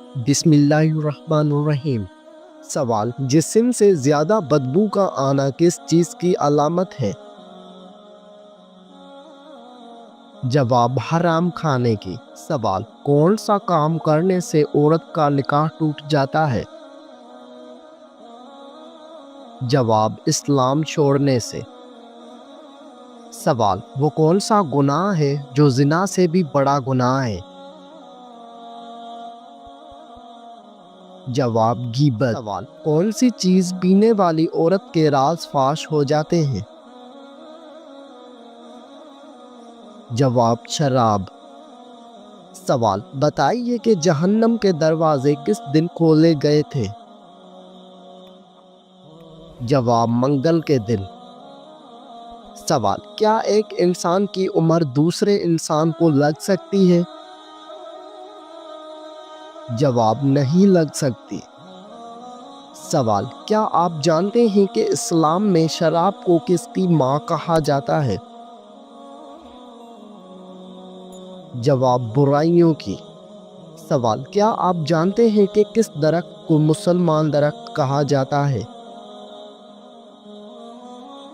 بسم اللہ الرحمن الرحیم۔ سوال: جسم سے زیادہ بدبو کا آنا کس چیز کی علامت ہے؟ جواب: حرام کھانے کی۔ سوال: کون سا کام کرنے سے عورت کا نکاح ٹوٹ جاتا ہے؟ جواب: اسلام چھوڑنے سے۔ سوال: وہ کون سا گناہ ہے جو زنا سے بھی بڑا گناہ ہے؟ جواب: غیبت۔ سوال: کون سی چیز پینے والی عورت کے راز فاش ہو جاتے ہیں؟ جواب: شراب۔ سوال: بتائیے کہ جہنم کے دروازے کس دن کھولے گئے تھے؟ جواب: منگل کے دن۔ سوال: کیا ایک انسان کی عمر دوسرے انسان کو لگ سکتی ہے؟ جواب: نہیں لگ سکتی۔ سوال: کیا آپ جانتے ہیں کہ اسلام میں شراب کو کس کی ماں کہا جاتا ہے؟ جواب: برائیوں کی۔ سوال: کیا آپ جانتے ہیں کہ کس درخت کو مسلمان درخت کہا جاتا ہے؟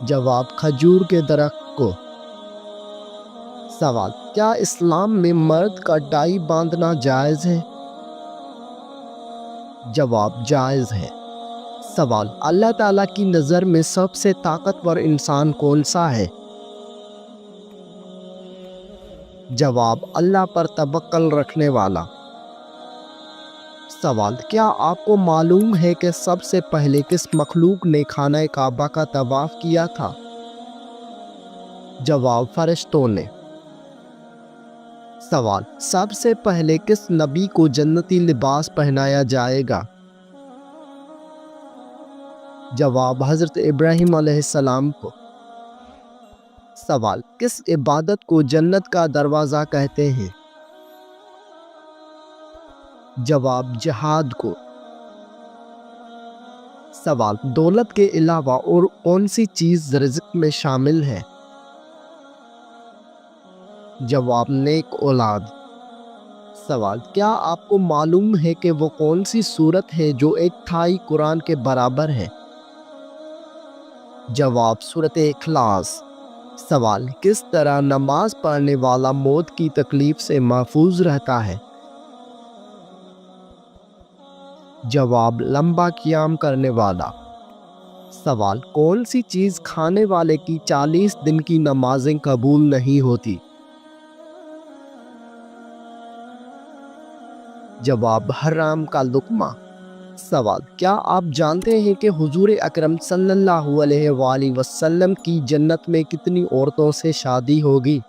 جواب: کھجور کے درخت کو۔ سوال: کیا اسلام میں مرد کا ٹائی باندھنا جائز ہے؟ جواب: جائز ہے۔ سوال: اللہ تعالیٰ کی نظر میں سب سے طاقتور انسان کون سا ہے؟ جواب: اللہ پر توکل رکھنے والا۔ سوال: کیا آپ کو معلوم ہے کہ سب سے پہلے کس مخلوق نے خانہ کعبہ کا طواف کیا تھا؟ جواب: فرشتوں نے۔ سوال: سب سے پہلے کس نبی کو جنتی لباس پہنایا جائے گا؟ جواب: حضرت ابراہیم علیہ السلام کو۔ سوال: کس عبادت کو جنت کا دروازہ کہتے ہیں؟ جواب: جہاد کو۔ سوال: دولت کے علاوہ اور کون سی چیز رزق میں شامل ہے؟ جواب: نیک اولاد۔ سوال: کیا آپ کو معلوم ہے کہ وہ کون سی سورت ہے جو ایک تہائی قرآن کے برابر ہے؟ جواب: سورۃ اخلاص۔ سوال: کس طرح نماز پڑھنے والا موت کی تکلیف سے محفوظ رہتا ہے؟ جواب: لمبا قیام کرنے والا۔ سوال: کون سی چیز کھانے والے کی 40 دن کی نمازیں قبول نہیں ہوتی؟ جواب: حرام کا لقمہ۔ سوال: کیا آپ جانتے ہیں کہ حضور اکرم صلی اللہ علیہ وآلہ وسلم کی جنت میں کتنی عورتوں سے شادی ہوگی؟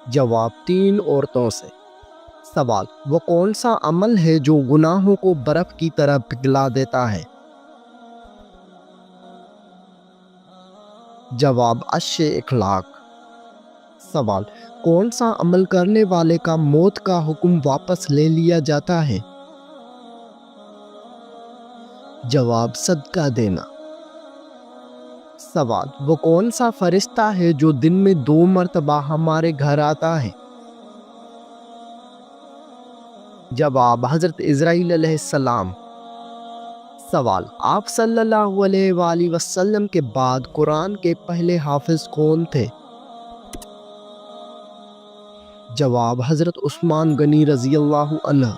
جواب: 3 عورتوں سے۔ سوال: وہ کون سا عمل ہے جو گناہوں کو برف کی طرح پگھلا دیتا ہے؟ جواب: اچھے اخلاق۔ سوال: کون سا عمل کرنے والے کا موت کا حکم واپس لے لیا جاتا ہے؟ جواب: صدقہ دینا۔ سوال: وہ کون سا فرشتہ ہے جو دن میں 2 مرتبہ ہمارے گھر آتا ہے؟ جواب: حضرت عزرائیل علیہ السلام۔ سوال: آپ صلی اللہ علیہ وآلہ وسلم کے بعد قرآن کے پہلے حافظ کون تھے؟ جواب: حضرت عثمان غنی رضی اللہ عنہ۔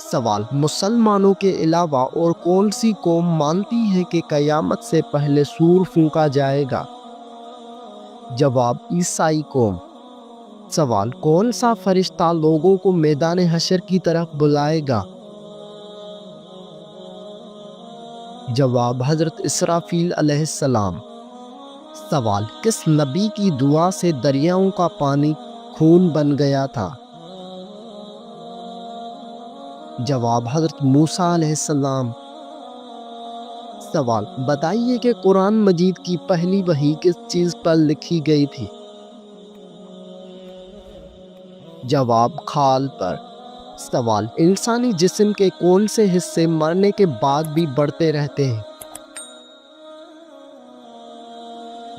سوال: مسلمانوں کے علاوہ اور کون سی قوم مانتی ہے کہ قیامت سے پہلے سور پھونکا جائے گا؟ جواب: عیسائی قوم۔ سوال: کون سا فرشتہ لوگوں کو میدان حشر کی طرف بلائے گا؟ جواب: حضرت اسرافیل علیہ السلام۔ سوال: کس نبی کی دعا سے دریاؤں کا پانی خون بن گیا تھا؟ جواب: حضرت موسیٰ علیہ السلام۔ سوال: بتائیے کہ قرآن مجید کی پہلی وحی کس چیز پر لکھی گئی تھی؟ جواب: کھال پر۔ سوال: انسانی جسم کے کون سے حصے مرنے کے بعد بھی بڑھتے رہتے ہیں؟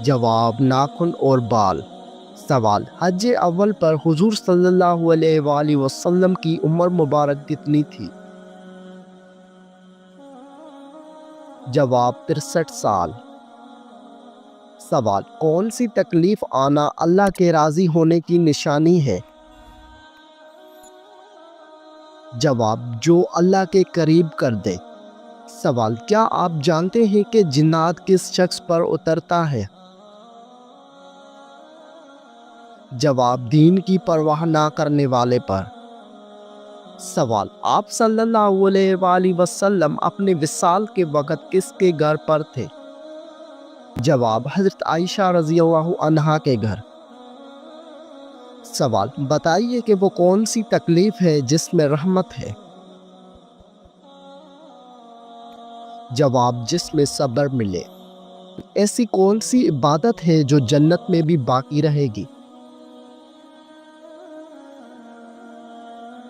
جواب: ناخن اور بال۔ سوال، حج اول پر حضور صلی اللہ علیہ وآلہ وسلم کی عمر مبارک کتنی تھی؟ جواب 63 سال۔ سوال، کون سی تکلیف آنا اللہ کے راضی ہونے کی نشانی ہے؟ جواب، جو اللہ کے قریب کر دے۔ سوال، کیا آپ جانتے ہیں کہ جنات کس شخص پر اترتا ہے؟ جواب، دین کی پرواہ نہ کرنے والے پر۔ سوال، آپ صلی اللہ علیہ وآلہ وسلم اپنے وصال کے وقت کس کے گھر پر تھے؟ جواب، حضرت عائشہ رضی اللہ عنہا کے گھر۔ سوال، بتائیے کہ وہ کون سی تکلیف ہے جس میں رحمت ہے؟ جواب، جس میں صبر ملے۔ ایسی کون سی عبادت ہے جو جنت میں بھی باقی رہے گی؟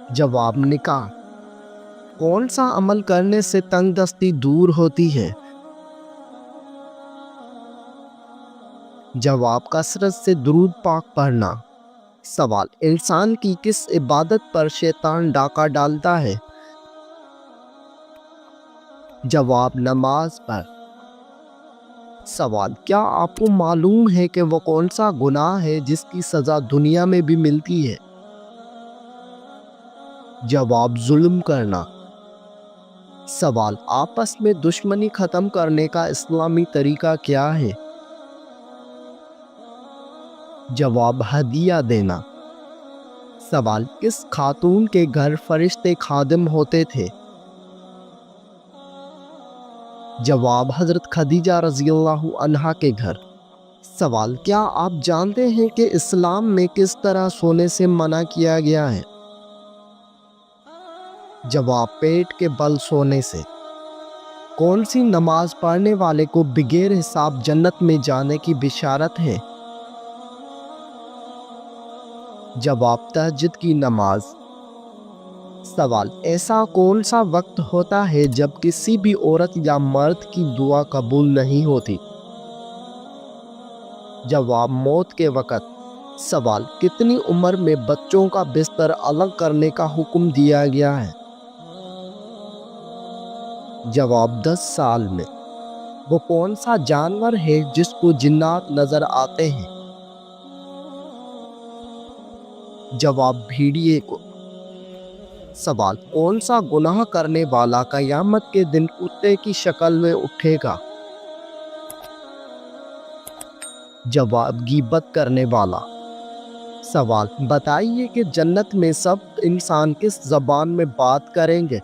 جواب، نکاح۔ کون سا عمل کرنے سے تنگ دستی دور ہوتی ہے؟ جواب، کثرت سے درود پاک پڑھنا۔ سوال، انسان کی کس عبادت پر شیطان ڈاکہ ڈالتا ہے؟ جواب، نماز پر۔ سوال، کیا آپ کو معلوم ہے کہ وہ کون سا گناہ ہے جس کی سزا دنیا میں بھی ملتی ہے؟ جواب، ظلم کرنا۔ سوال، آپس میں دشمنی ختم کرنے کا اسلامی طریقہ کیا ہے؟ جواب، ہدیہ دینا۔ سوال، کس خاتون کے گھر فرشتے خادم ہوتے تھے؟ جواب، حضرت خدیجہ رضی اللہ عنہا کے گھر۔ سوال، کیا آپ جانتے ہیں کہ اسلام میں کس طرح سونے سے منع کیا گیا ہے؟ جواب، پیٹ کے بل سونے سے۔ کون سی نماز پڑھنے والے کو بغیر حساب جنت میں جانے کی بشارت ہے؟ جواب، تہجد کی نماز۔ سوال، ایسا کون سا وقت ہوتا ہے جب کسی بھی عورت یا مرد کی دعا قبول نہیں ہوتی؟ جواب، موت کے وقت۔ سوال، کتنی عمر میں بچوں کا بستر الگ کرنے کا حکم دیا گیا ہے؟ جواب، 10 سال میں۔ وہ کون سا جانور ہے جس کو جنات نظر آتے ہیں؟ جواب، بھیڑیے کو۔ سوال، کون سا گناہ کرنے والا قیامت کے دن کتے کی شکل میں اٹھے گا؟ جواب، غیبت کرنے والا۔ سوال، بتائیے کہ جنت میں سب انسان کس زبان میں بات کریں گے؟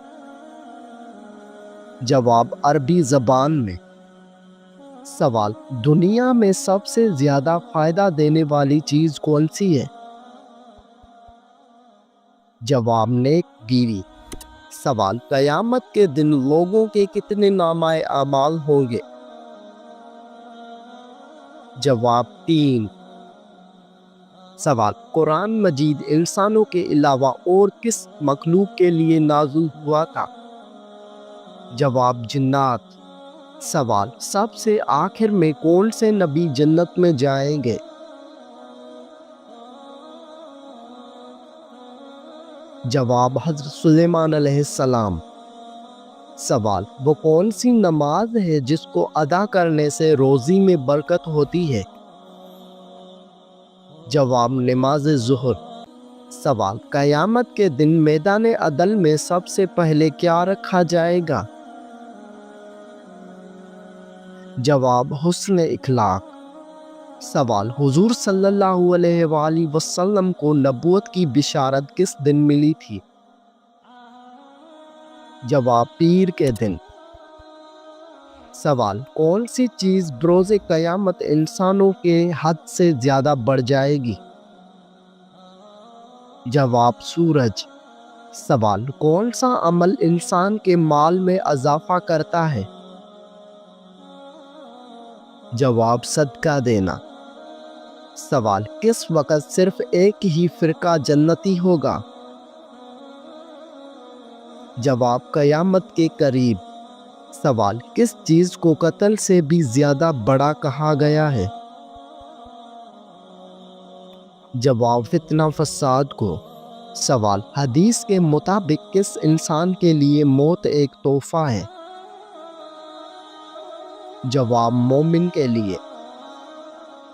جواب، عربی زبان میں۔ سوال، دنیا میں سب سے زیادہ فائدہ دینے والی چیز کون سی ہے؟ جواب، نیک گیری۔ سوال، قیامت کے دن لوگوں کے کتنے نامہ اعمال ہوں گے؟ جواب، 3۔ سوال، قرآن مجید انسانوں کے علاوہ اور کس مخلوق کے لیے نازل ہوا تھا؟ جواب، جنات۔ سوال، سب سے آخر میں کون سے نبی جنت میں جائیں گے؟ جواب، حضرت سلیمان علیہ السلام۔ سوال، وہ کون سی نماز ہے جس کو ادا کرنے سے روزی میں برکت ہوتی ہے؟ جواب، نماز ظہر۔ سوال، قیامت کے دن میدان عدل میں سب سے پہلے کیا رکھا جائے گا؟ جواب، حسن اخلاق۔ سوال، حضور صلی اللہ علیہ وآلہ وسلم کو نبوت کی بشارت کس دن ملی تھی؟ جواب، پیر کے دن۔ سوال، کون سی چیز بروز قیامت انسانوں کے حد سے زیادہ بڑھ جائے گی؟ جواب، سورج۔ سوال، کون سا عمل انسان کے مال میں اضافہ کرتا ہے؟ جواب، صدقہ دینا۔ سوال، کس وقت صرف ایک ہی فرقہ جنتی ہوگا؟ جواب، قیامت کے قریب۔ سوال، کس چیز کو قتل سے بھی زیادہ بڑا کہا گیا ہے؟ جواب فتنہ فساد کو۔ سوال حدیث کے مطابق کس انسان کے لیے موت ایک تحفہ ہے؟ جواب مومن کے لیے۔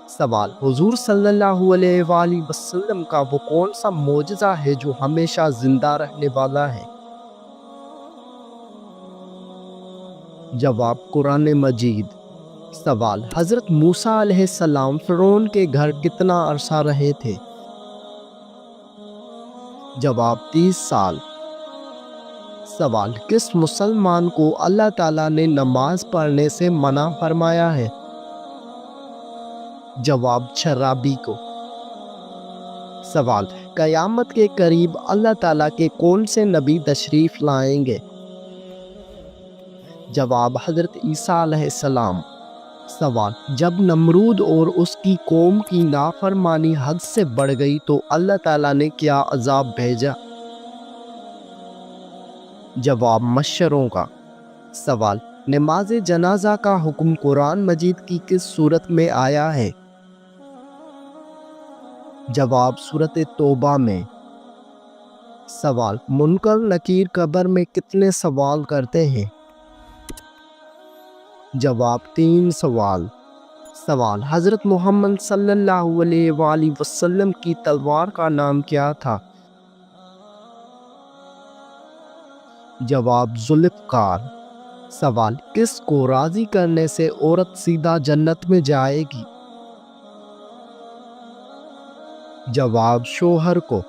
سوال حضور صلی اللہ علیہ وآلہ وسلم کا وہ کون سا معجزہ ہے جو ہمیشہ زندہ رہنے والا ہے؟ جواب قرآن مجید۔ سوال حضرت موسیٰ علیہ السلام فرعون کے گھر کتنا عرصہ رہے تھے؟ جواب 30 سال۔ سوال کس مسلمان کو اللہ تعالیٰ نے نماز پڑھنے سے منع فرمایا ہے؟ جواب شرابی کو۔ سوال قیامت کے قریب اللہ تعالیٰ کے کون سے نبی تشریف لائیں گے؟ جواب حضرت عیسیٰ علیہ السلام۔ سوال جب نمرود اور اس کی قوم کی نافرمانی حد سے بڑھ گئی تو اللہ تعالیٰ نے کیا عذاب بھیجا؟ جواب مشروں کا۔ سوال نماز جنازہ کا حکم قرآن مجید کی کس سورت میں آیا ہے؟ جواب سورۃ توبہ میں۔ سوال منکر نکیر قبر میں کتنے سوال کرتے ہیں؟ جواب 3 سوال۔ سوال حضرت محمد صلی اللہ علیہ وآلہ وسلم کی تلوار کا نام کیا تھا؟ جواب ذوالفقار۔ سوال کس کو راضی کرنے سے عورت سیدھا جنت میں جائے گی؟ جواب شوہر کو۔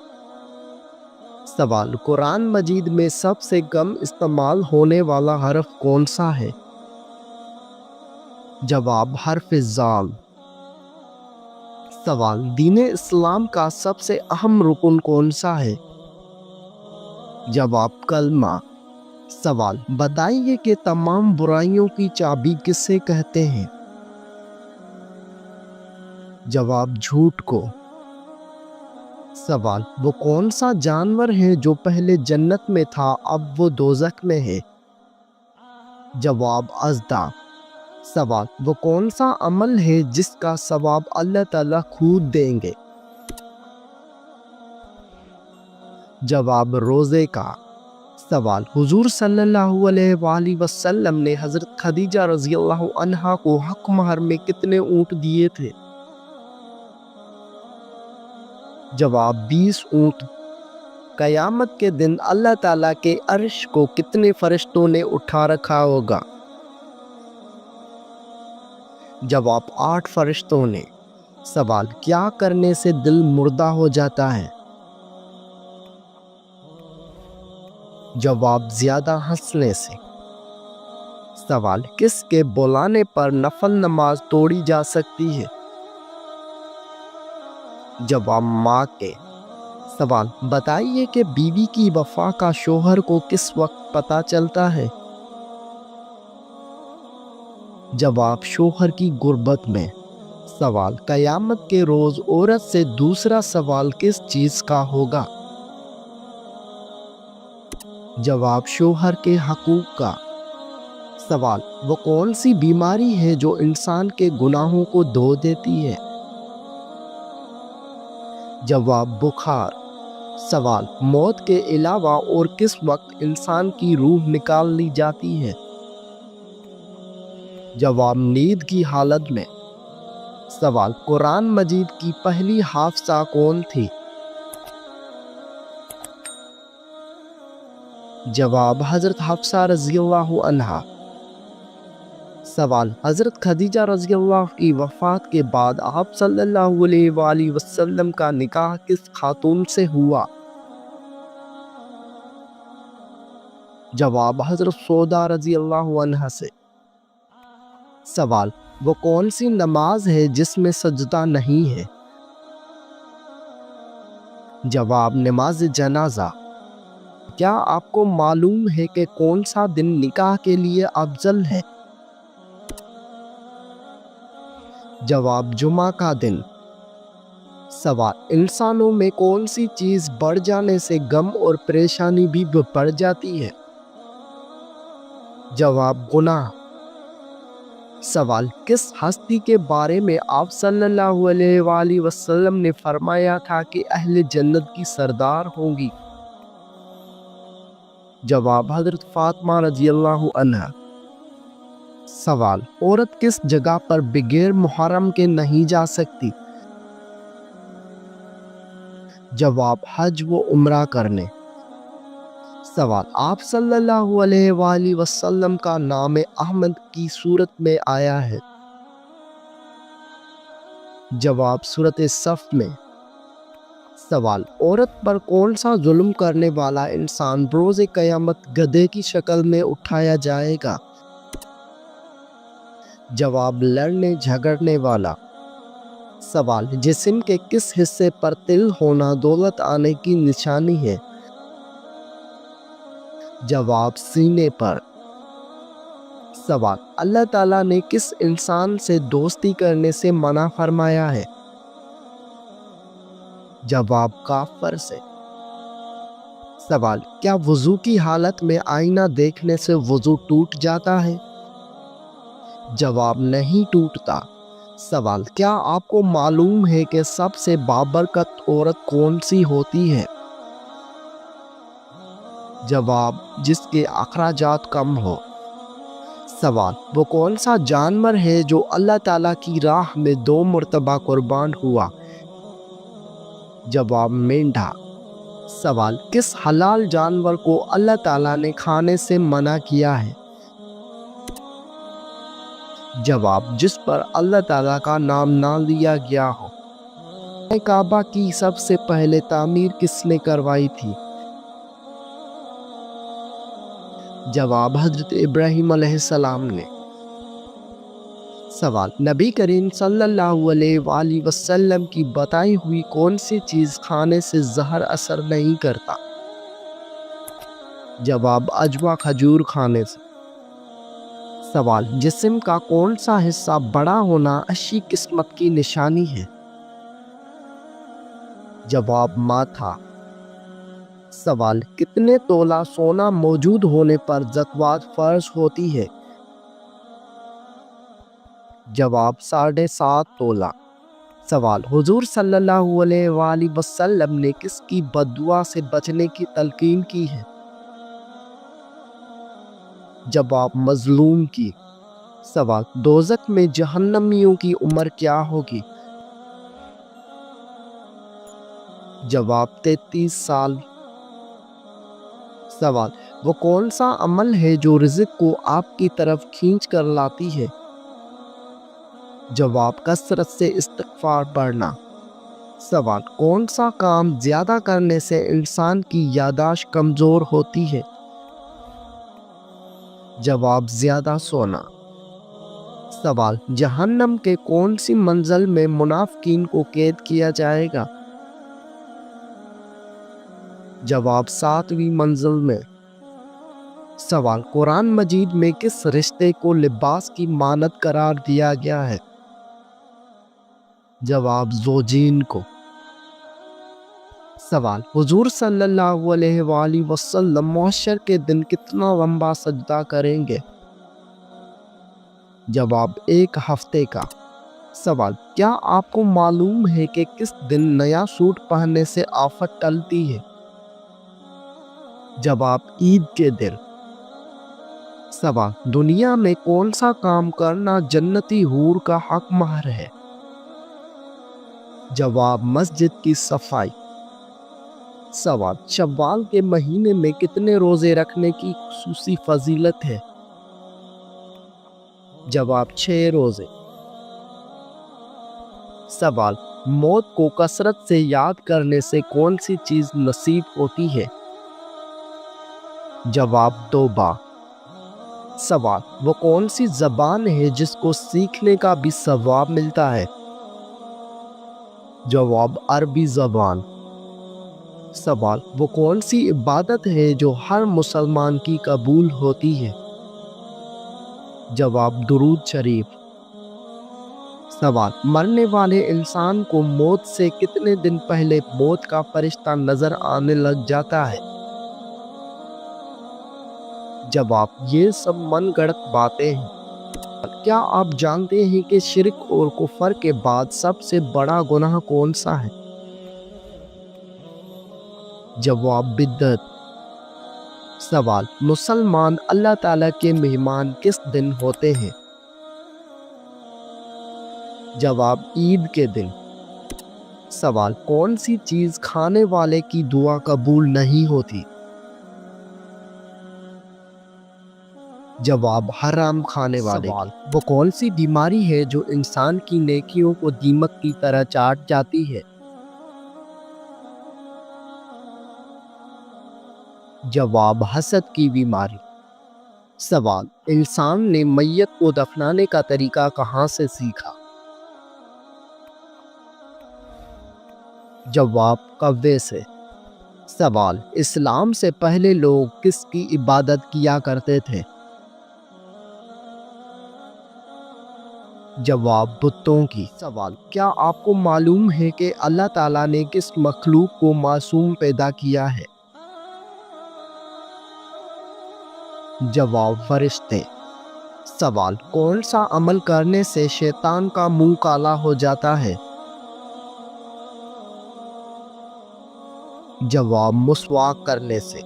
سوال قرآن مجید میں سب سے کم استعمال ہونے والا حرف کون سا ہے؟ جواب حرف ذال۔ سوال دین اسلام کا سب سے اہم رکن کون سا ہے؟ جواب کلمہ۔ سوال بتائیے کہ تمام برائیوں کی چابی کسے کہتے ہیں؟ جواب جھوٹ کو۔ سوال وہ کون سا جانور ہے جو پہلے جنت میں تھا اب وہ دوزخ میں ہے؟ جواب اژدھا۔ سوال وہ کون سا عمل ہے جس کا ثواب اللہ تعالیٰ خود دیں گے؟ جواب روزے کا۔ سوال حضور صلی اللہ علیہ وآلہ وسلم نے حضرت خدیجہ رضی اللہ عنہا کو حق مہر میں کتنے اونٹ دیے تھے؟ جواب 20 اونٹ۔ قیامت کے دن اللہ تعالیٰ کے عرش کو کتنے فرشتوں نے اٹھا رکھا ہوگا؟ جواب 8 فرشتوں نے۔ سوال کیا کرنے سے دل مردہ ہو جاتا ہے؟ جواب زیادہ ہنسنے سے۔ سوال کس کے بلانے پر نفل نماز توڑی جا سکتی ہے؟ جواب ماں کے۔ سوال بتائیے کہ بیوی کی وفا کا شوہر کو کس وقت پتہ چلتا ہے؟ جواب شوہر کی غربت میں۔ سوال قیامت کے روز عورت سے دوسرا سوال کس چیز کا ہوگا؟ جواب شوہر کے حقوق کا۔ سوال وہ کون سی بیماری ہے جو انسان کے گناہوں کو دھو دیتی ہے؟ جواب بخار۔ سوال موت کے علاوہ اور کس وقت انسان کی روح نکال لی جاتی ہے؟ جواب نیند کی حالت میں۔ سوال قرآن مجید کی پہلی حافظہ کون تھی؟ جواب حضرت حفصہ رضی اللہ عنہا۔ سوال حضرت خدیجہ رضی اللہ کی وفات کے بعد آپ صلی اللہ علیہ وآلہ وسلم کا نکاح کس خاتون سے ہوا؟ جواب حضرت سودا رضی اللہ عنہا سے۔ سوال وہ کون سی نماز ہے جس میں سجدہ نہیں ہے؟ جواب نماز جنازہ۔ کیا آپ کو معلوم ہے کہ کون سا دن نکاح کے لیے افضل ہے؟ جواب جمعہ کا دن۔ سوال انسانوں میں کون سی چیز بڑھ جانے سے غم اور پریشانی بھی بڑھ جاتی ہے؟ جواب گناہ۔ سوال، کس ہستی کے بارے میں آپ صلی اللہ علیہ وآلہ وسلم نے فرمایا تھا کہ اہل جنت کی سردار ہوں گی؟ جواب، حضرت فاطمہ رضی اللہ عنہا۔ سوال، عورت کس جگہ پر بغیر محرم کے نہیں جا سکتی؟ جواب، حج و عمرہ کرنے۔ سوال، آپ صلی اللہ علیہ وآلہ وسلم کا نام احمد کی صورت میں آیا ہے؟ جواب، سورۃ صف میں۔ سوال، عورت پر کون سا ظلم کرنے والا انسان روز قیامت گدھے کی شکل میں اٹھایا جائے گا؟ جواب، لڑنے جھگڑنے والا۔ سوال، جسم کے کس حصے پر تل ہونا دولت آنے کی نشانی ہے؟ جواب، سینے پر۔ سوال، اللہ تعالیٰ نے کس انسان سے دوستی کرنے سے منع فرمایا ہے؟ جواب، کافر سے۔ سوال، کیا وضو کی حالت میں آئینہ دیکھنے سے وضو ٹوٹ جاتا ہے؟ جواب، نہیں ٹوٹتا۔ سوال، کیا آپ کو معلوم ہے کہ سب سے بابرکت عورت کون سی ہوتی ہے؟ جواب، جس کے اخراجات کم ہو۔ سوال، وہ کون سا جانور ہے جو اللہ تعالیٰ کی راہ میں 2 مرتبہ قربان ہوا؟ جواب، مینڈھا۔ سوال، کس حلال جانور کو اللہ تعالیٰ نے کھانے سے منع کیا ہے؟ جواب، جس پر اللہ تعالیٰ کا نام نہ لیا گیا ہو۔ کعبہ کی سب سے پہلے تعمیر کس نے کروائی تھی؟ جواب، حضرت ابراہیم علیہ السلام نے۔ سوال، نبی کریم صلی اللہ علیہ وآلہ وسلم کی بتائی ہوئی کون سی چیز کھانے سے زہر اثر نہیں کرتا؟ جواب، عجوہ کھجور کھانے سے۔ سوال، جسم کا کون سا حصہ بڑا ہونا اچھی قسمت کی نشانی ہے؟ جواب، ماتھا۔ سوال، کتنے تولہ سونا موجود ہونے پر زکوٰۃ فرض ہوتی ہے؟ جواب، 7.5 تولہ۔ سوال، حضور صلی اللہ علیہ وآلہ وسلم نے کس کی بد دعا سے بچنے کی تلقین کی ہے؟ جواب، مظلوم کی۔ سوال، دوزخ میں جہنمیوں کی عمر کیا ہوگی؟ جواب، 33 سال۔ سوال، وہ کون سا عمل ہے جو رزق کو آپ کی طرف کھینچ کر لاتی ہے؟ جواب، کثرت سے استغفار پڑھنا۔ سوال، کون سا کام زیادہ کرنے سے انسان کی یادداشت کمزور ہوتی ہے؟ جواب، زیادہ سونا۔ سوال، جہنم کے کون سی منزل میں منافقین کو قید کیا جائے گا؟ جواب، 7ویں منزل میں۔ سوال، قرآن مجید میں کس رشتے کو لباس کی مانند قرار دیا گیا ہے؟ جواب، زوجین کو۔ سوال، حضور صلی اللہ علیہ وآلہ وسلم محشر کے دن کتنا لمبا سجدہ کریں گے؟ جواب، 1 ہفتے کا۔ سوال، کیا آپ کو معلوم ہے کہ کس دن نیا سوٹ پہننے سے آفت ٹلتی ہے؟ جواب، عید کے دن۔ سوال، دنیا میں کون سا کام کرنا جنتی حور کا حق مہر ہے؟ جواب، مسجد کی صفائی۔ سوال، شوال کے مہینے میں کتنے روزے رکھنے کی خصوصی فضیلت ہے؟ جواب، 6 روزے۔ سوال، موت کو کثرت سے یاد کرنے سے کون سی چیز نصیب ہوتی ہے؟ جواب، توبہ۔ سوال، وہ کون سی زبان ہے جس کو سیکھنے کا بھی ثواب ملتا ہے؟ جواب، عربی زبان۔ سوال، وہ کون سی عبادت ہے جو ہر مسلمان کی قبول ہوتی ہے؟ جواب، درود شریف۔ سوال، مرنے والے انسان کو موت سے کتنے دن پہلے موت کا فرشتہ نظر آنے لگ جاتا ہے؟ جواب، یہ سب من گھڑت باتیں ہیں۔ کیا آپ جانتے ہیں کہ شرک اور کفر کے بعد سب سے بڑا گناہ کون سا ہے؟ جواب بدعت۔ سوال، مسلمان اللہ تعالیٰ کے مہمان کس دن ہوتے ہیں؟ جواب، عید کے دن۔ سوال، کون سی چیز کھانے والے کی دعا قبول نہیں ہوتی؟ جواب، حرام کھانے والے۔ سوال، وہ کون سی بیماری ہے جو انسان کی نیکیوں کو دیمک کی طرح چاٹ جاتی ہے؟ جواب، حسد کی بیماری۔ سوال، انسان نے میت کو دفنانے کا طریقہ کہاں سے سیکھا؟ جواب، کوے سے۔ سوال، اسلام سے پہلے لوگ کس کی عبادت کیا کرتے تھے؟ جواب، بتوں کی۔ سوال، کیا آپ کو معلوم ہے کہ اللہ تعالیٰ نے کس مخلوق کو معصوم پیدا کیا ہے؟ جواب، فرشتے۔ سوال، کون سا عمل کرنے سے شیطان کا منہ کالا ہو جاتا ہے؟ جواب، مسواک کرنے سے۔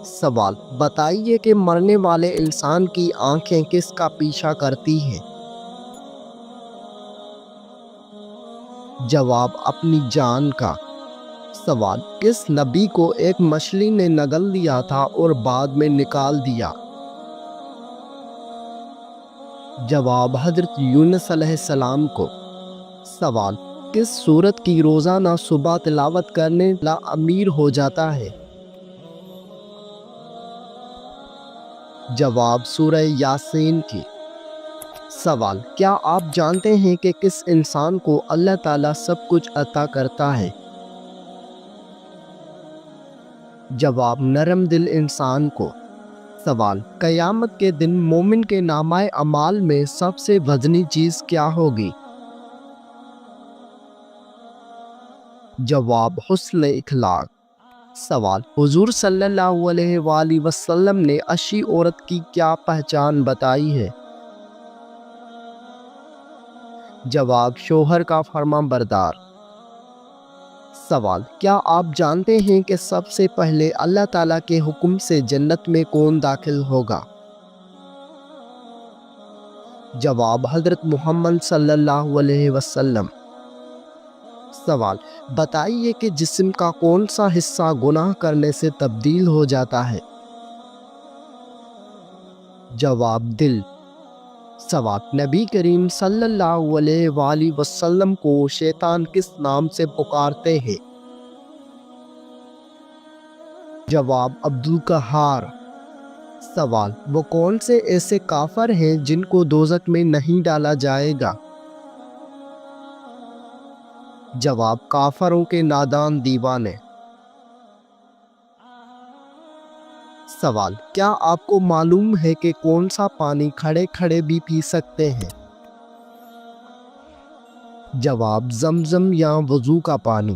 سوال، بتائیے کہ مرنے والے انسان کی آنکھیں کس کا پیچھا کرتی ہیں؟ جواب، اپنی جان کا۔ سوال، کس نبی کو ایک مچھلی نے نگل لیا تھا اور بعد میں نکال دیا؟ جواب، حضرت یونس علیہ السلام کو۔ سوال، کس سورت کی روزانہ صبح تلاوت کرنے والا امیر ہو جاتا ہے؟ جواب، سورہ یاسین کی۔ سوال، کیا آپ جانتے ہیں کہ کس انسان کو اللہ تعالیٰ سب کچھ عطا کرتا ہے؟ جواب، نرم دل انسان کو۔ سوال، قیامت کے دن مومن کے نامہ اعمال میں سب سے وزنی چیز کیا ہوگی؟ جواب، حسن اخلاق۔ سوال، حضور صلی اللہ علیہ وآلہ وسلم نے اچھی عورت کی کیا پہچان بتائی ہے؟ جواب، شوہر کا فرما بردار۔ سوال، کیا آپ جانتے ہیں کہ سب سے پہلے اللہ تعالیٰ کے حکم سے جنت میں کون داخل ہوگا؟ جواب، حضرت محمد صلی اللہ علیہ وسلم۔ سوال، بتائیے کہ جسم کا کون سا حصہ گناہ کرنے سے تبدیل ہو جاتا ہے؟ جواب، دل۔ سوال، نبی کریم صلی اللہ علیہ وآلہ وسلم کو شیطان کس نام سے پکارتے ہیں؟ جواب، عبدالقہار۔ سوال، وہ کون سے ایسے کافر ہیں جن کو دوزخ میں نہیں ڈالا جائے گا؟ جواب، کافروں کے نادان دیوانے۔ سوال، کیا آپ کو معلوم ہے کہ کون سا پانی کھڑے کھڑے بھی پی سکتے ہیں؟ جواب، زمزم یا وضو کا پانی۔